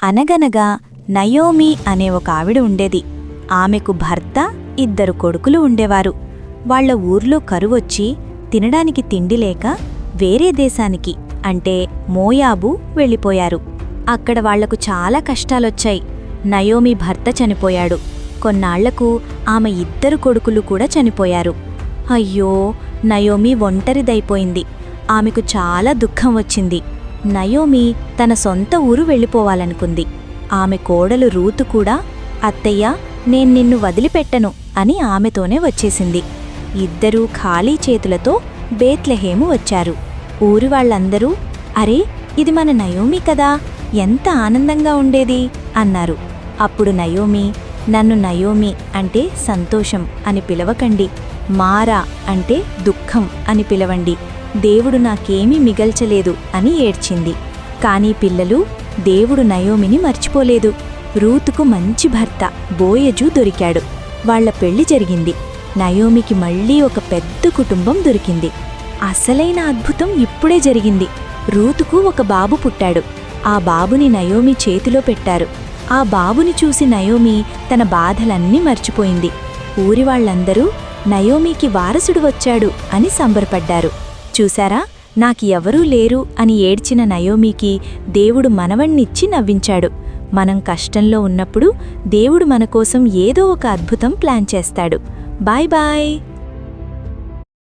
అనగనగా నయోమి అనే ఒక ఆవిడ ఉండేది. ఆమెకు భర్త, 2 కొడుకులు ఉండేవారు. వాళ్ల ఊర్లో కరువొచ్చి తినడానికి తిండి లేక వేరే దేశానికి అంటే మోయాబు వెళ్ళిపోయారు. అక్కడ వాళ్లకు చాలా కష్టాలొచ్చాయి. నయోమి భర్త చనిపోయాడు. కొన్నాళ్లకు ఆమె 2 కొడుకులు కూడా చనిపోయారు. అయ్యో, నయోమి ఒంటరిదైపోయింది. ఆమెకు చాలా దుఃఖం వచ్చింది. నయోమి తన సొంత ఊరు వెళ్ళిపోవాలనుకుంది. ఆమె కోడలు రూతు కూడా, అత్తయ్య, నేను నిన్ను వదిలిపెట్టను అని ఆమెతోనే వచ్చేసింది. 2 ఖాళీ చేతులతో బేత్లెహేము వచ్చారు. ఊరి వాళ్ళందరూ, అరే, ఇది మన నయోమి కదా, ఎంత ఆనందంగా ఉండేది అన్నారు. అప్పుడు నయోమి, నన్ను నయోమి అంటే సంతోషం అని పిలవకండి, మారా అంటే దుఃఖం అని పిలవండి, దేవుడు నాకేమీ మిగల్చలేదు అని ఏడ్చింది. కానీ పిల్లలు, దేవుడు నయోమిని మర్చిపోలేదు. రూతుకు మంచి భర్త బోయజు దొరికాడు. వాళ్ల పెళ్లి జరిగింది. నయోమికి మళ్లీ ఒక పెద్ద కుటుంబం దొరికింది. అసలైన అద్భుతం ఇప్పుడే జరిగింది. రూతుకు ఒక బాబు పుట్టాడు. ఆ బాబుని నయోమి చేతిలో పెట్టారు. ఆ బాబుని చూసి నయోమి తన బాధలన్నీ మర్చిపోయింది. ఊరివాళ్లందరూ నయోమికి వారసుడు వచ్చాడు అని సంబరపడ్డారు. చూశారా, నాకు ఎవరూ లేరు అని ఏడ్చిన నయోమికి దేవుడు మనవణ్ణిచ్చి నవ్వించాడు. మనం కష్టంలో ఉన్నప్పుడు దేవుడు మనకోసం ఏదో ఒక అద్భుతం ప్లాన్ చేస్తాడు. Bye bye.